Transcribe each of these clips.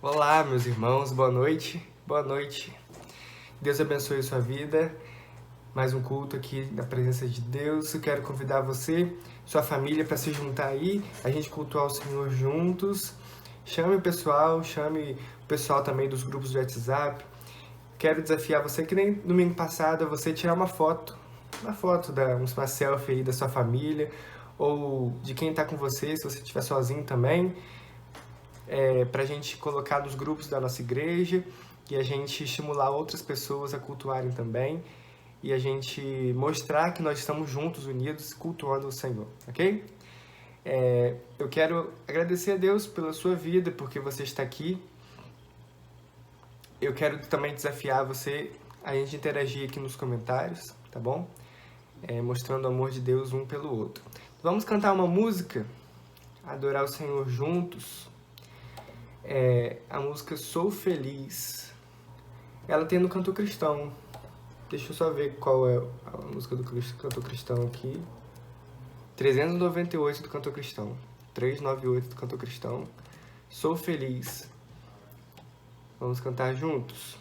Olá, meus irmãos, boa noite. Boa noite. Deus abençoe a sua vida. Mais um culto aqui na presença de Deus. Eu quero convidar você, sua família, para se juntar aí, a gente cultuar o Senhor juntos. Chame o pessoal, chame o pessoal também dos grupos do WhatsApp. Quero desafiar você, que nem domingo passado, você tirar uma foto, uma selfie aí da sua família, ou de quem está com você, se você estiver sozinho também, para a gente colocar nos grupos da nossa igreja e a gente estimular outras pessoas a cultuarem também e a gente mostrar que nós estamos juntos, unidos, cultuando o Senhor, ok? Eu quero agradecer a Deus pela sua vida, porque você está aqui. Eu quero também desafiar você a gente interagir aqui nos comentários, tá bom? Mostrando o amor de Deus um pelo outro. Vamos cantar uma música, adorar o Senhor juntos. A música Sou Feliz. Ela tem no Canto Cristão. Deixa eu só ver qual é a música do Canto Cristão aqui. 398 do Canto Cristão. 398 do Canto Cristão. Sou Feliz. Vamos cantar juntos?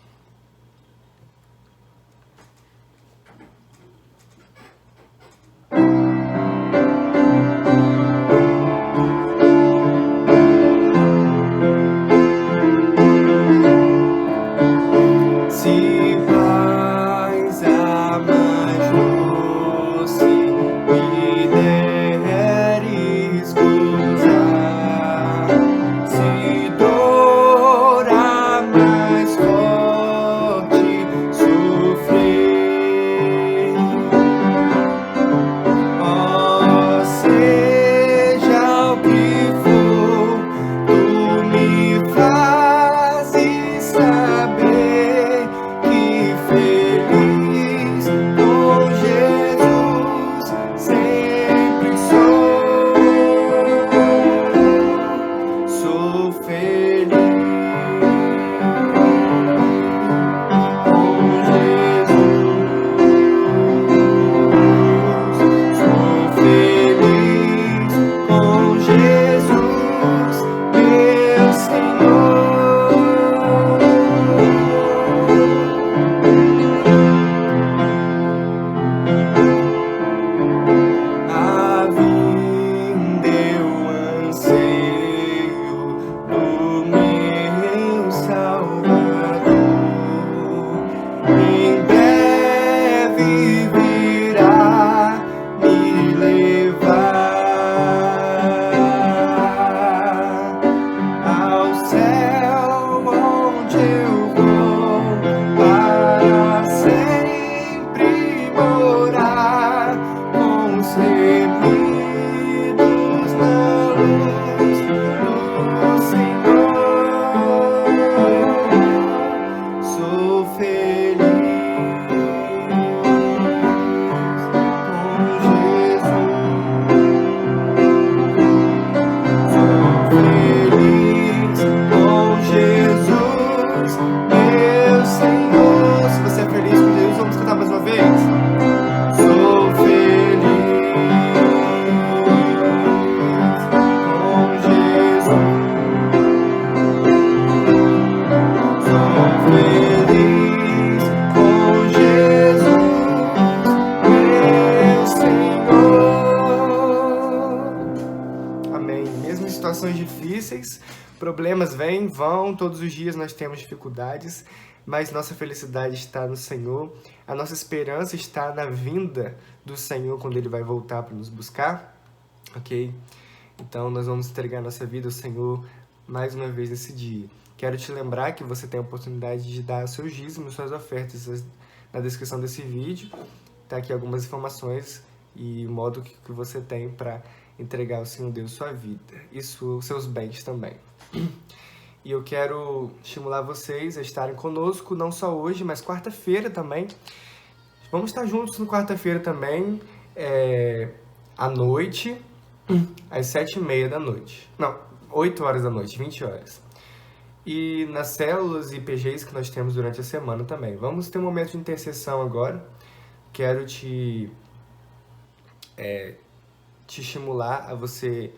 Problemas vêm, vão, todos os dias nós temos dificuldades, mas nossa felicidade está no Senhor, a nossa esperança está na vinda do Senhor quando Ele vai voltar para nos buscar, ok? Então nós vamos entregar nossa vida ao Senhor mais uma vez nesse dia. Quero te lembrar que você tem a oportunidade de dar seus dízimos, suas ofertas na descrição desse vídeo, tá aqui algumas informações e o modo que você tem para entregar ao Senhor Deus sua vida e seus bens também. E eu quero estimular vocês a estarem conosco, não só hoje, mas quarta-feira também. Vamos estar juntos no quarta-feira também, à noite, às 7h30 da noite. Não, 8 horas da noite, 20 horas. E nas células e PGs que nós temos durante a semana também. Vamos ter um momento de intercessão agora. Quero te estimular a você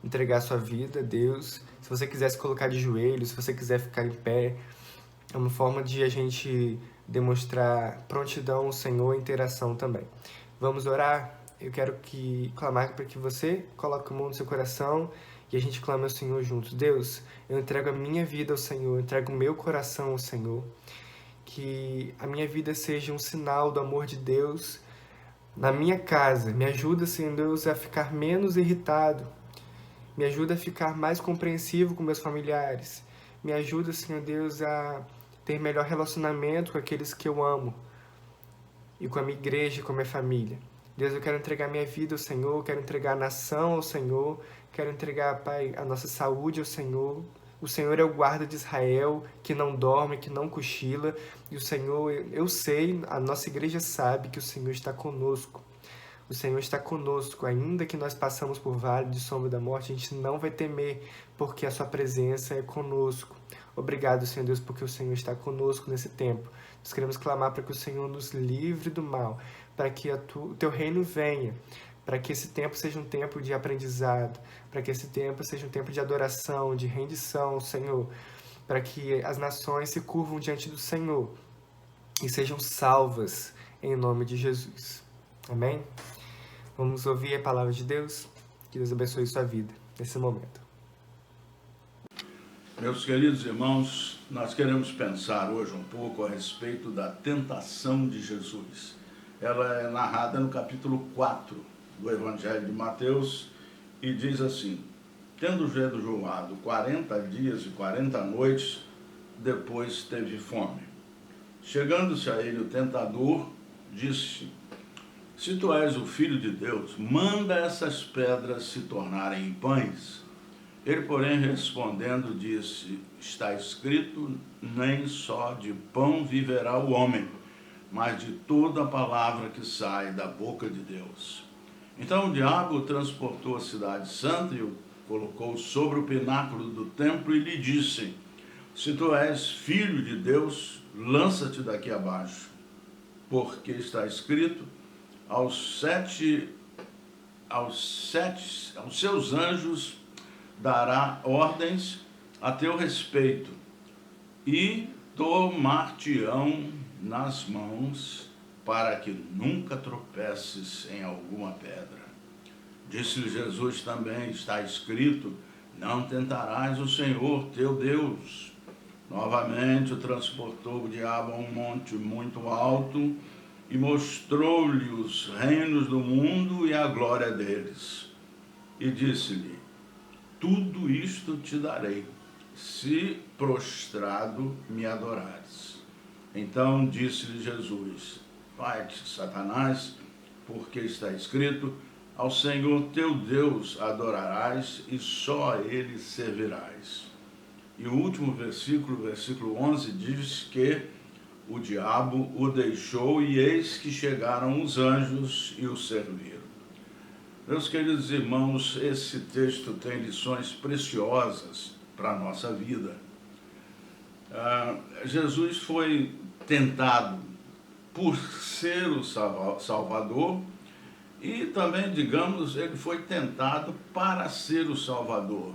entregar a sua vida a Deus. Se você quiser se colocar de joelhos, se você quiser ficar em pé, é uma forma de a gente demonstrar prontidão ao Senhor e interação também. Vamos orar? Eu quero clamar para que você coloque a mão no seu coração e a gente clame ao Senhor juntos. Deus, eu entrego a minha vida ao Senhor, eu entrego o meu coração ao Senhor. Que a minha vida seja um sinal do amor de Deus na minha casa. Me ajuda, Senhor Deus, a ficar menos irritado. Me ajuda a ficar mais compreensivo com meus familiares. Me ajuda, Senhor Deus, a ter melhor relacionamento com aqueles que eu amo. E com a minha igreja, com a minha família. Deus, eu quero entregar minha vida ao Senhor, quero entregar a nação ao Senhor, quero entregar, Pai, a nossa saúde ao Senhor. O Senhor é o guarda de Israel, que não dorme, que não cochila. E o Senhor, eu sei, a nossa igreja sabe que o Senhor está conosco. O Senhor está conosco, ainda que nós passamos por vale de sombra da morte, a gente não vai temer, porque a sua presença é conosco. Obrigado, Senhor Deus, porque o Senhor está conosco nesse tempo. Nós queremos clamar para que o Senhor nos livre do mal, para que o teu reino venha, para que esse tempo seja um tempo de aprendizado, para que esse tempo seja um tempo de adoração, de rendição ao Senhor, para que as nações se curvam diante do Senhor e sejam salvas em nome de Jesus. Amém? Vamos ouvir a palavra de Deus. Que Deus abençoe sua vida nesse momento. Meus queridos irmãos, nós queremos pensar hoje um pouco a respeito da tentação de Jesus. Ela é narrada no capítulo 4 do Evangelho de Mateus e diz assim: tendo jejuado 40 dias e 40 noites, depois teve fome. Chegando-se a ele o tentador, disse: se tu és o Filho de Deus, manda essas pedras se tornarem pães. Ele, porém, respondendo, disse: está escrito, nem só de pão viverá o homem, mas de toda a palavra que sai da boca de Deus. Então o diabo o transportou à cidade santa e o colocou sobre o pináculo do templo e lhe disse: se tu és filho de Deus, lança-te daqui abaixo, porque está escrito, aos seus anjos dará ordens a teu respeito, e tomar-te-ão nas mãos, para que nunca tropeces em alguma pedra. Disse-lhe Jesus também: está escrito, não tentarás o Senhor teu Deus. Novamente o transportou o diabo a um monte muito alto, e mostrou-lhe os reinos do mundo e a glória deles. E disse-lhe: tudo isto te darei, se prostrado me adorares. Então disse-lhe Jesus: vai-te, Satanás, porque está escrito, ao Senhor teu Deus adorarás e só a ele servirás. E o último versículo, versículo 11, diz que o diabo o deixou e eis que chegaram os anjos e o serviram. Meus queridos irmãos, esse texto tem lições preciosas para a nossa vida. Jesus foi tentado por ser o Salvador e também, digamos, ele foi tentado para ser o Salvador,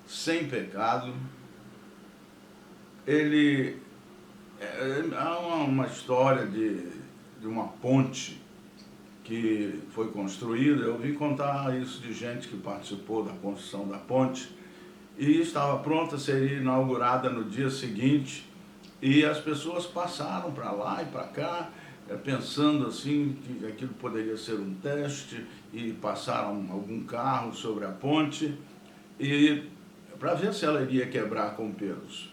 sem pecado. Há uma história de uma ponte que foi construída. Eu ouvi contar isso de gente que participou da construção da ponte, e estava pronta, seria inaugurada no dia seguinte, e as pessoas passaram para lá e para cá, pensando assim que aquilo poderia ser um teste, e passaram algum carro sobre a ponte, e para ver se ela iria quebrar com pelos.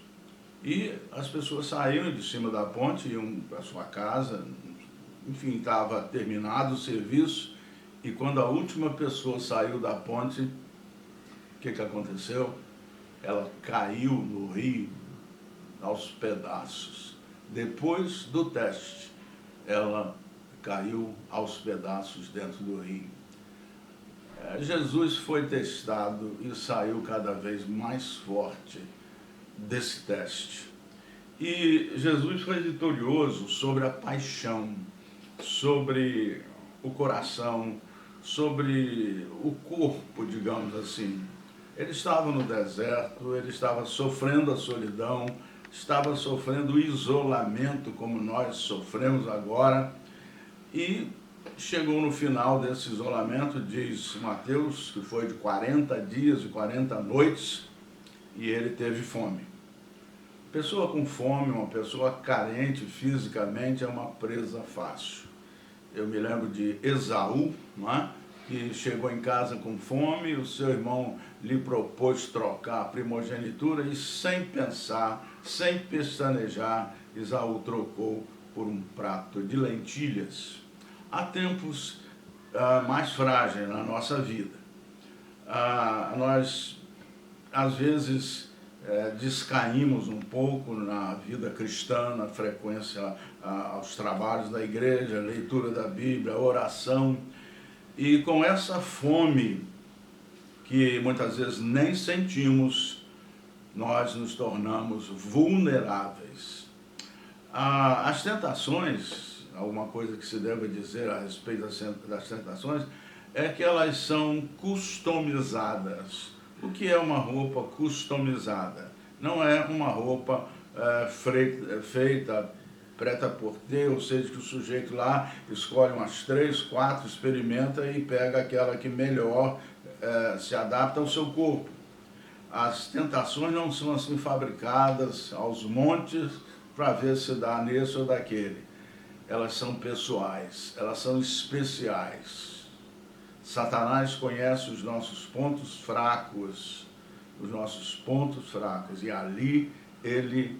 E as pessoas saíram de cima da ponte, iam para sua casa, enfim, estava terminado o serviço, e quando a última pessoa saiu da ponte, o que aconteceu? Ela caiu no rio aos pedaços. Depois do teste, ela caiu aos pedaços dentro do rio. Jesus foi testado e saiu cada vez mais forte desse teste. E Jesus foi vitorioso sobre a paixão, sobre o coração, sobre o corpo, digamos assim. Ele estava no deserto, ele estava sofrendo a solidão, estava sofrendo o isolamento como nós sofremos agora, e chegou no final desse isolamento, diz Mateus, que foi de 40 dias e 40 noites, e ele teve fome. Pessoa com fome, uma pessoa carente fisicamente, é uma presa fácil. Eu me lembro de Esaú, não é? Que chegou em casa com fome, o seu irmão lhe propôs trocar a primogenitura e, sem pensar, sem pestanejar, Esaú trocou por um prato de lentilhas. Há tempos mais frágeis na nossa vida. Nós, às vezes, descaímos um pouco na vida cristã, na frequência aos trabalhos da igreja, leitura da Bíblia, oração, e com essa fome que muitas vezes nem sentimos, nós nos tornamos vulneráveis. As tentações, alguma coisa que se deva dizer a respeito das tentações, é que elas são customizadas. O que é uma roupa customizada? Não é uma roupa feita, preta por ter, ou seja, que o sujeito lá escolhe umas 3, 4, experimenta e pega aquela que melhor se adapta ao seu corpo. As tentações não são assim fabricadas aos montes para ver se dá nesse ou daquele. Elas são pessoais, elas são especiais. Satanás conhece os nossos pontos fracos, e ali ele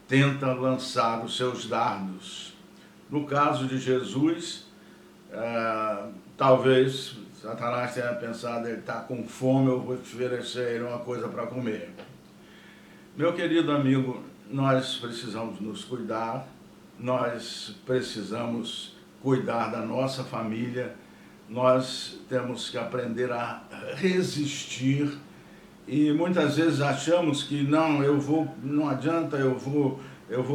tenta lançar os seus dardos. No caso de Jesus, talvez Satanás tenha pensado, ele está com fome, eu vou oferecer ele uma coisa para comer. Meu querido amigo, nós precisamos nos cuidar, nós precisamos cuidar da nossa família, nós temos que aprender a resistir, e muitas vezes achamos que não adianta, eu vou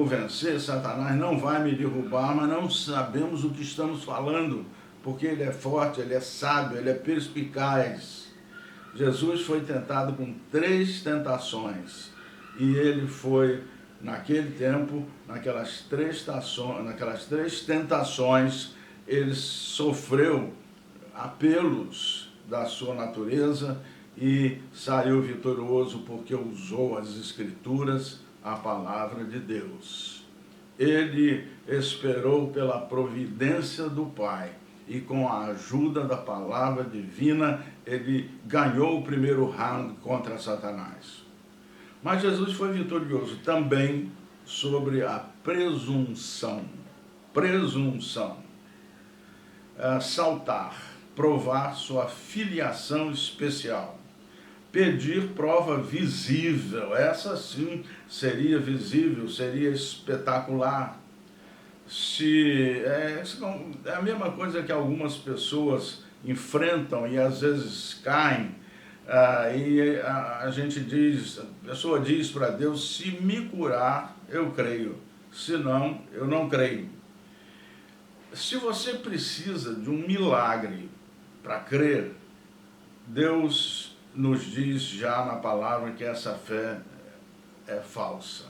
vencer, Satanás não vai me derrubar, mas não sabemos o que estamos falando, porque ele é forte, ele é sábio, ele é perspicaz. Jesus foi tentado com 3 tentações, e ele foi, naquele tempo, naquelas 3 tentações, ele sofreu apelos da sua natureza e saiu vitorioso porque usou as Escrituras, a palavra de Deus. Ele esperou pela providência do Pai e com a ajuda da palavra divina ele ganhou o primeiro round contra Satanás. Mas Jesus foi vitorioso também sobre a presunção. Saltar, provar sua filiação especial, pedir prova visível, essa sim seria visível, seria espetacular. É a mesma coisa que algumas pessoas enfrentam e às vezes caem, e a pessoa diz para Deus, se me curar, eu creio, senão eu não creio. Se você precisa de um milagre para crer, Deus nos diz já na palavra que essa fé é falsa.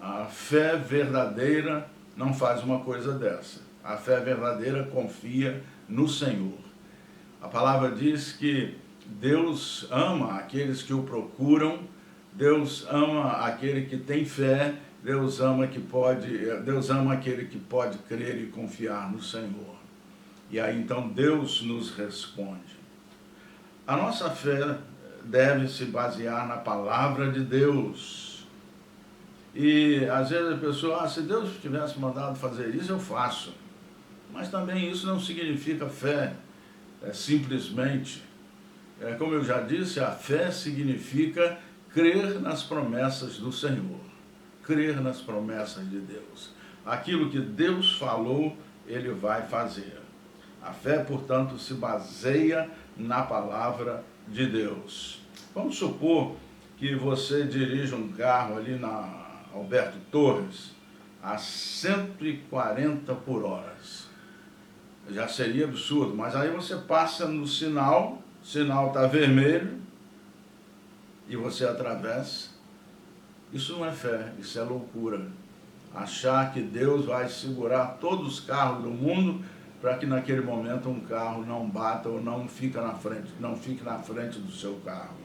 A fé verdadeira não faz uma coisa dessa. A fé verdadeira confia no Senhor. A palavra diz que Deus ama aqueles que o procuram, Deus ama aquele que tem fé, Deus ama aquele que pode crer e confiar no Senhor. E aí então Deus nos responde. A nossa fé deve se basear na palavra de Deus. E às vezes a pessoa, se Deus tivesse mandado fazer isso, eu faço. Mas também isso não significa fé, simplesmente. Como eu já disse, a fé significa crer nas promessas do Senhor. Crer nas promessas de Deus. Aquilo que Deus falou, Ele vai fazer. A fé, portanto, se baseia na palavra de Deus. Vamos supor que você dirige um carro ali na Alberto Torres a 140 por hora. Já seria absurdo, mas aí você passa no sinal está vermelho, e você atravessa. Isso não é fé, isso é loucura. Achar que Deus vai segurar todos os carros do mundo para que naquele momento um carro não bata ou não fique na frente do seu carro.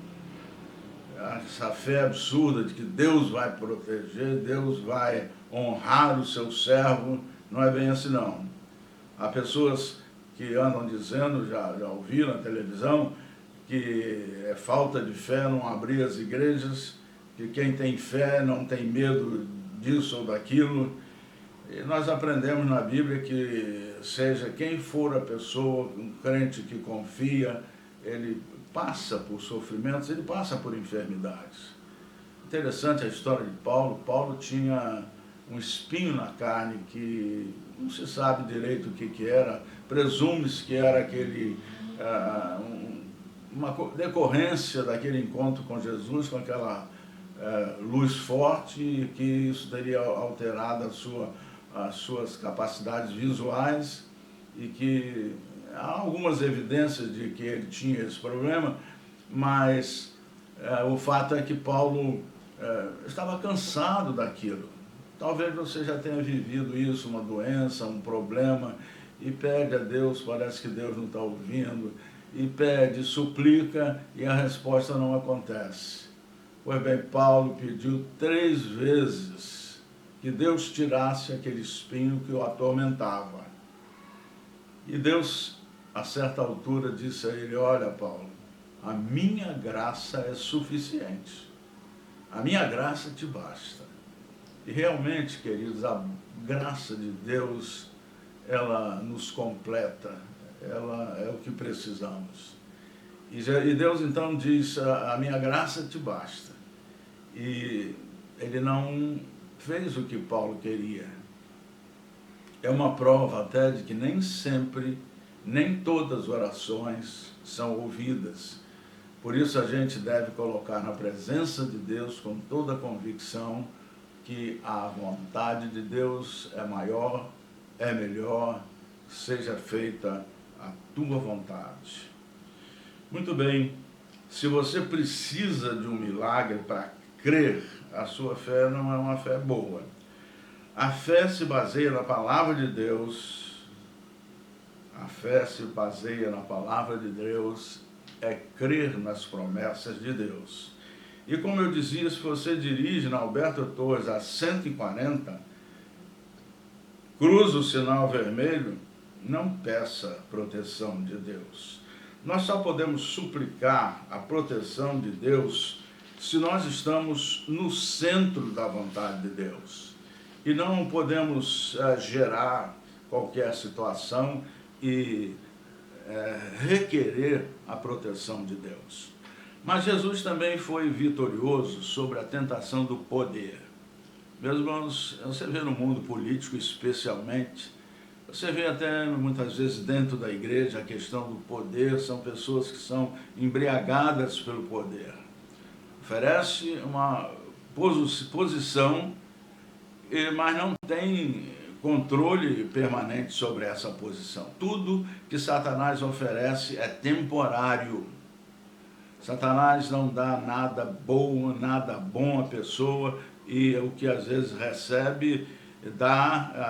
Essa fé absurda de que Deus vai proteger, Deus vai honrar o seu servo, não é bem assim não. Há pessoas que andam dizendo, já ouviram na televisão, que é falta de fé não abrir as igrejas, que quem tem fé não tem medo disso ou daquilo. E nós aprendemos na Bíblia que seja quem for a pessoa, um crente que confia, ele passa por sofrimentos, ele passa por enfermidades. Interessante a história de Paulo. Paulo tinha um espinho na carne que não se sabe direito o que era, presume-se que era uma decorrência daquele encontro com Jesus, com aquela luz forte, e que isso teria alterado as suas capacidades visuais, e que há algumas evidências de que ele tinha esse problema, mas o fato é que Paulo estava cansado daquilo. Talvez você já tenha vivido isso, uma doença, um problema, e pede a Deus, parece que Deus não está ouvindo, e pede, suplica, e a resposta não acontece. Pois bem, Paulo pediu 3 vezes que Deus tirasse aquele espinho que o atormentava. E Deus, a certa altura, disse a ele: olha, Paulo, a minha graça é suficiente. A minha graça te basta. E realmente, queridos, a graça de Deus, ela nos completa, ela é o que precisamos. E Deus então diz: a minha graça te basta. E ele não fez o que Paulo queria. É uma prova até de que nem sempre, nem todas as orações são ouvidas. Por isso a gente deve colocar na presença de Deus com toda a convicção que a vontade de Deus é maior, é melhor, seja feita a tua vontade. Muito bem, se você precisa de um milagre para crer, a sua fé não é uma fé boa. A fé se baseia na palavra de Deus. A fé se baseia na palavra de Deus, é crer nas promessas de Deus. E como eu dizia, se você dirige na Alberto Torres a 140, cruza o sinal vermelho, não peça proteção de Deus. Nós só podemos suplicar a proteção de Deus se nós estamos no centro da vontade de Deus. E não podemos gerar qualquer situação e requerer a proteção de Deus. Mas Jesus também foi vitorioso sobre a tentação do poder. Meus irmãos, você vê no mundo político especialmente, você vê até muitas vezes dentro da igreja a questão do poder, são pessoas que são embriagadas pelo poder. Oferece uma posição, mas não tem controle permanente sobre essa posição. Tudo que Satanás oferece é temporário. Satanás não dá nada bom à pessoa, e o que às vezes a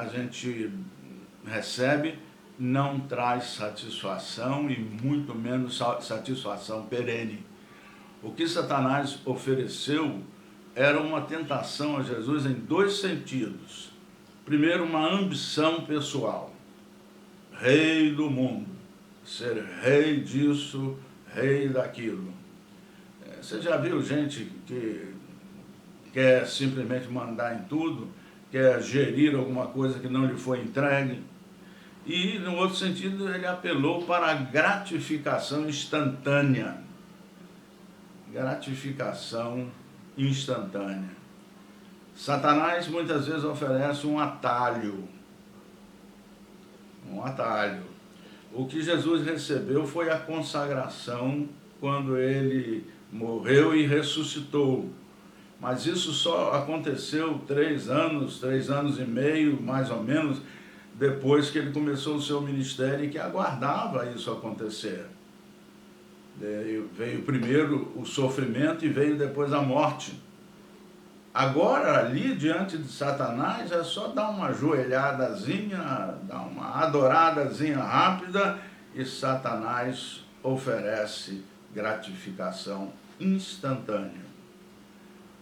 gente recebe, não traz satisfação, e muito menos satisfação perene. O que Satanás ofereceu era uma tentação a Jesus em 2 sentidos. Primeiro, uma ambição pessoal. Rei do mundo. Ser rei disso, rei daquilo. Você já viu gente que quer simplesmente mandar em tudo, quer gerir alguma coisa que não lhe foi entregue? E, no outro sentido, ele apelou para a gratificação instantânea. Gratificação instantânea. Satanás muitas vezes oferece um atalho. O que Jesus recebeu foi a consagração quando ele morreu e ressuscitou. Mas isso só aconteceu 3 anos e meio, mais ou menos, depois que ele começou o seu ministério, e que aguardava isso acontecer. Veio primeiro o sofrimento e veio depois a morte. Agora, ali diante de Satanás, é só dar uma ajoelhadazinha, dar uma adoradazinha rápida e Satanás oferece gratificação instantânea.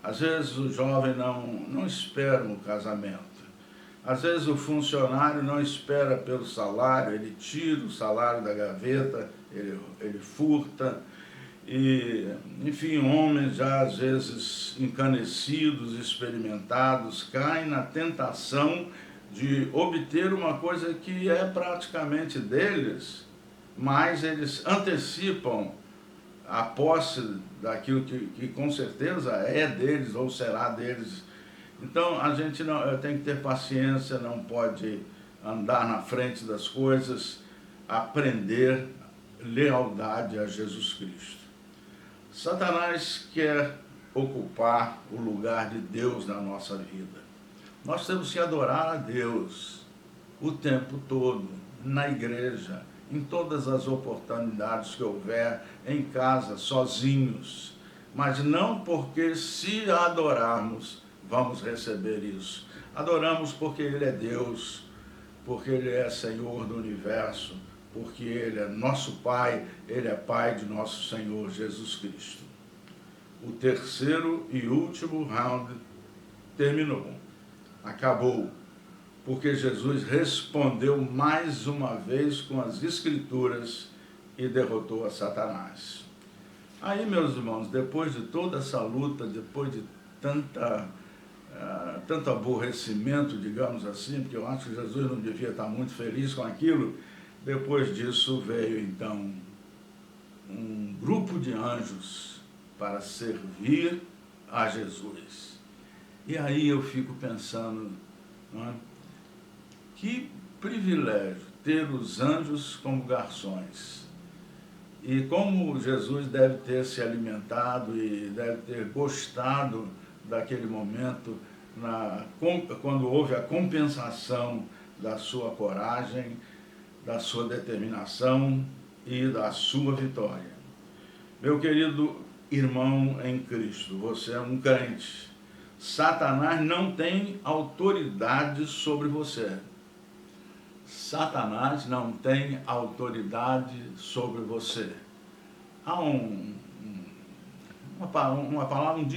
Às vezes o jovem não espera um casamento. Às vezes o funcionário não espera pelo salário, ele tira o salário da gaveta, ele furta. E, enfim, homens já às vezes encanecidos, experimentados, caem na tentação de obter uma coisa que é praticamente deles, mas eles antecipam a posse daquilo que com certeza é deles ou será deles. Então a gente tem que ter paciência, não pode andar na frente das coisas, aprender lealdade a Jesus Cristo. Satanás quer ocupar o lugar de Deus na nossa vida. Nós temos que adorar a Deus o tempo todo, na igreja, em todas as oportunidades que houver, em casa, sozinhos. Mas não porque se adorarmos, vamos receber isso. Adoramos porque Ele é Deus, porque Ele é Senhor do universo, porque Ele é nosso Pai, Ele é Pai de nosso Senhor Jesus Cristo. O terceiro e último round terminou, acabou, porque Jesus respondeu mais uma vez com as Escrituras e derrotou a Satanás. Aí, meus irmãos, depois de toda essa luta, depois de tanto aborrecimento, digamos assim, porque eu acho que Jesus não devia estar muito feliz com aquilo, depois disso veio então um grupo de anjos para servir a Jesus. E aí eu fico pensando, não é? Que privilégio ter os anjos como garçons. E como Jesus deve ter se alimentado e deve ter gostado daquele momento, quando houve a compensação da sua coragem, da sua determinação e da sua vitória. Meu querido irmão em Cristo, você é um crente. Satanás não tem autoridade sobre você. Satanás não tem autoridade sobre você. Há uma palavra, um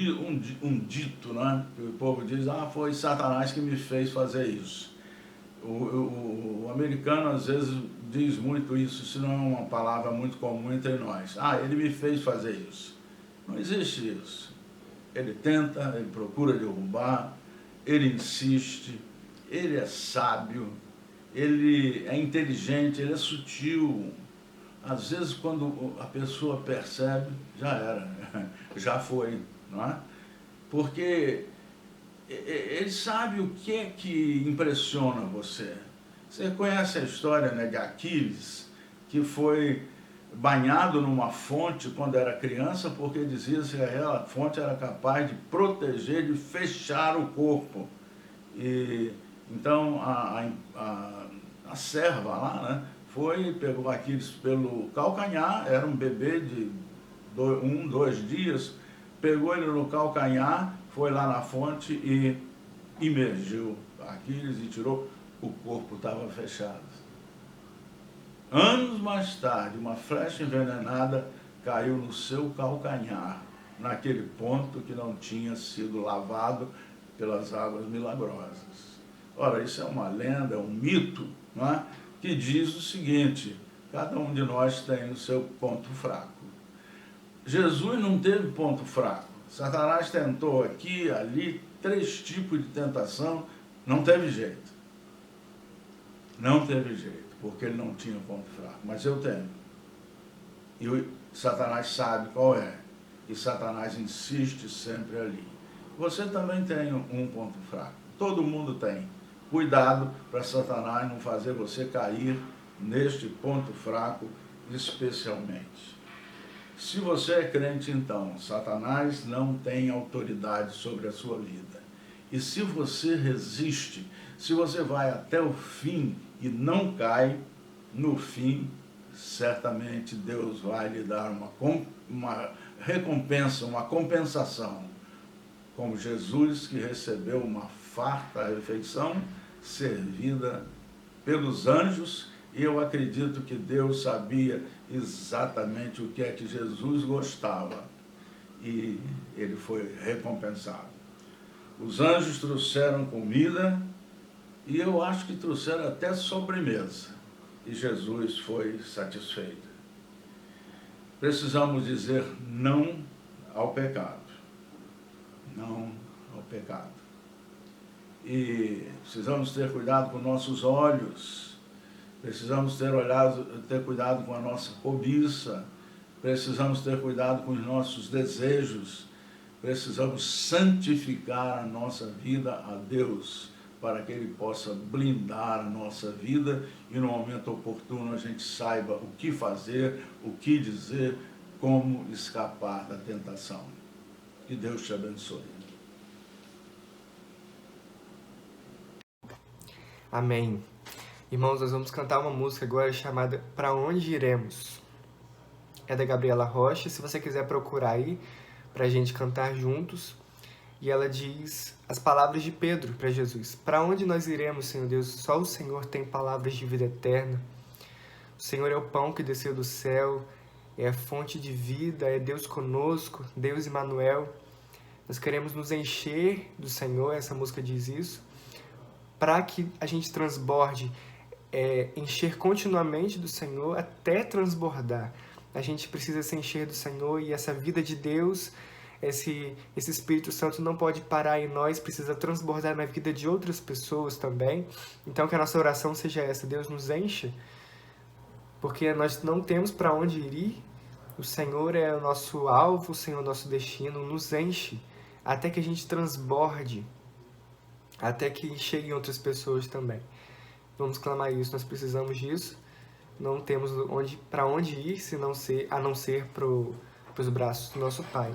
dito, né? Que o povo diz, foi Satanás que me fez fazer isso. O americano às vezes diz muito isso não é uma palavra muito comum entre nós. Ele me fez fazer isso. Não existe isso. Ele tenta, ele procura derrubar, ele insiste, ele é sábio, ele é inteligente, ele é sutil. Às vezes, quando a pessoa percebe, já era, já foi, não é? Porque ele sabe o que é que impressiona você. Você conhece a história, né, de Aquiles, que foi banhado numa fonte quando era criança, porque dizia-se que aquela fonte era capaz de proteger, de fechar o corpo. E então a serva lá, né, pegou Aquiles pelo calcanhar, era um bebê de 2 dias, pegou ele no calcanhar, foi lá na fonte e imergiu Aquiles e tirou, o corpo estava fechado. Anos mais tarde, uma flecha envenenada caiu no seu calcanhar, naquele ponto que não tinha sido lavado pelas águas milagrosas. Ora, isso é uma lenda, é um mito, não é? Que diz o seguinte: cada um de nós tem o seu ponto fraco. Jesus não teve ponto fraco. Satanás tentou aqui, ali, 3 tipos de tentação, não teve jeito. Não teve jeito, porque ele não tinha ponto fraco. Mas eu tenho. E Satanás sabe qual é. E Satanás insiste sempre ali. Você também tem um ponto fraco. Todo mundo tem. Cuidado para Satanás não fazer você cair neste ponto fraco, especialmente. Se você é crente, então, Satanás não tem autoridade sobre a sua vida. E se você resiste, se você vai até o fim e não cai, no fim certamente Deus vai lhe dar uma recompensa, uma compensação, como Jesus, que recebeu uma farta refeição servida pelos anjos, e eu acredito que Deus sabia exatamente o que é que Jesus gostava, e ele foi recompensado. Os anjos trouxeram comida, e eu acho que trouxeram até sobremesa, e Jesus foi satisfeito. Precisamos dizer não ao pecado. Não ao pecado. E precisamos ter cuidado com nossos olhos, precisamos ter cuidado com a nossa cobiça, precisamos ter cuidado com os nossos desejos, precisamos santificar a nossa vida a Deus, para que Ele possa blindar a nossa vida e no momento oportuno a gente saiba o que fazer, o que dizer, como escapar da tentação. Que Deus te abençoe. Amém. Irmãos, nós vamos cantar uma música agora chamada Pra Onde Iremos? É da Gabriela Rocha, se você quiser procurar aí pra gente cantar juntos. E ela diz as palavras de Pedro para Jesus. Para onde nós iremos, Senhor Deus? Só o Senhor tem palavras de vida eterna. O Senhor é o pão que desceu do céu, é a fonte de vida, é Deus conosco, Deus Emmanuel. Nós queremos nos encher do Senhor, essa música diz isso, para que a gente transborde, encher continuamente do Senhor até transbordar. A gente precisa se encher do Senhor e essa vida de Deus, esse Espírito Santo não pode parar em nós, precisa transbordar na vida de outras pessoas também. Então que a nossa oração seja essa: Deus nos encha, porque nós não temos para onde ir. O Senhor é o nosso alvo, o Senhor é o nosso destino. Nos enche até que a gente transborde, até que cheguem outras pessoas também. Vamos clamar isso, nós precisamos disso. Não temos para onde ir a não ser para os braços do nosso Pai.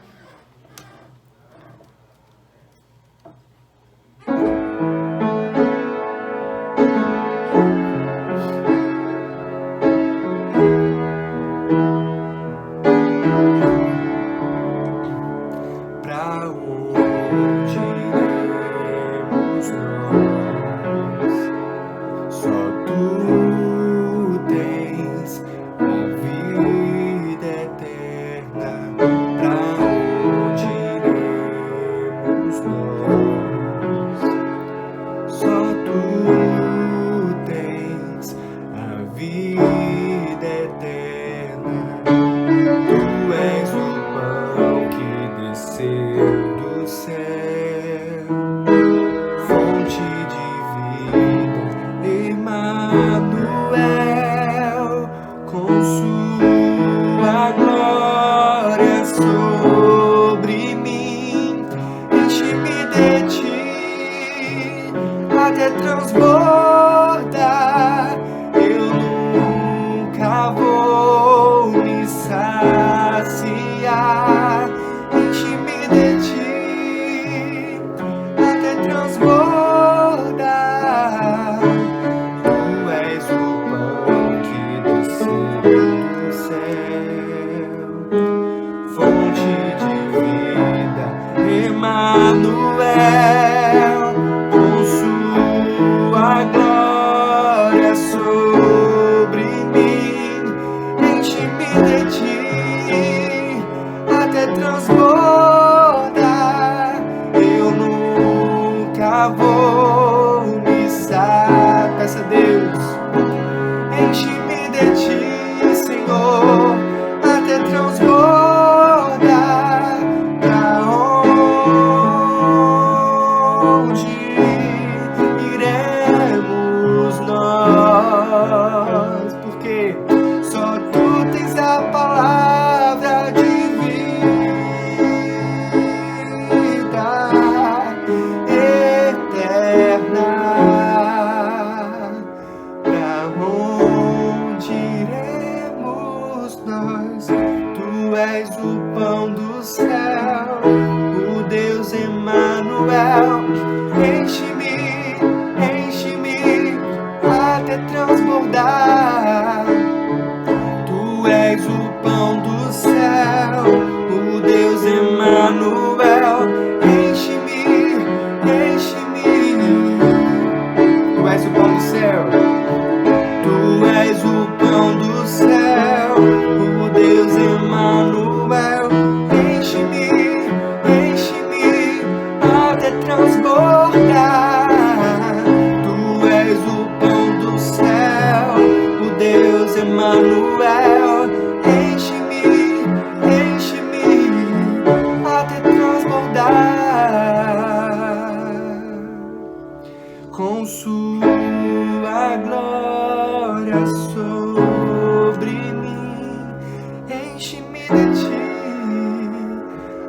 enche-me de ti,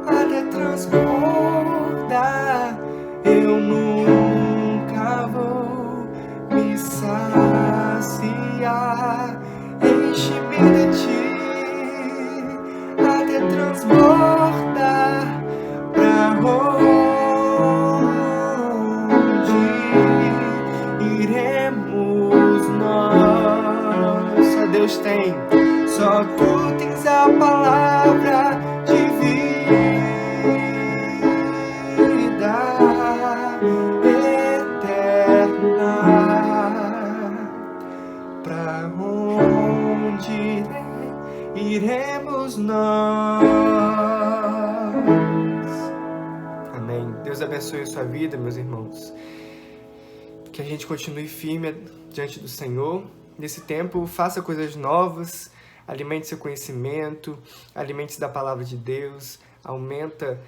até transbordar. Eu nunca vou me saciar. Enche-me de ti, até transbordar. Pra onde iremos nós? Só Deus tem, só tu tens a palavra de vida eterna. Pra onde iremos nós? Amém. Deus abençoe a sua vida, meus irmãos. Que a gente continue firme diante do Senhor. Nesse tempo, faça coisas novas, alimente seu conhecimento, alimente-se da palavra de Deus, aumenta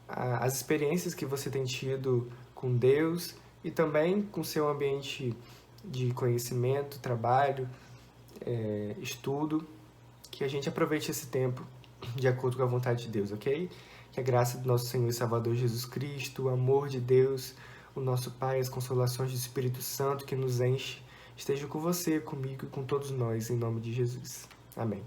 as experiências que você tem tido com Deus e também com seu ambiente de conhecimento, trabalho, estudo, que a gente aproveite esse tempo de acordo com a vontade de Deus, ok? Que a graça do nosso Senhor e Salvador Jesus Cristo, o amor de Deus, o nosso Pai, as consolações do Espírito Santo que nos enche, esteja com você, comigo e com todos nós, em nome de Jesus. Amém.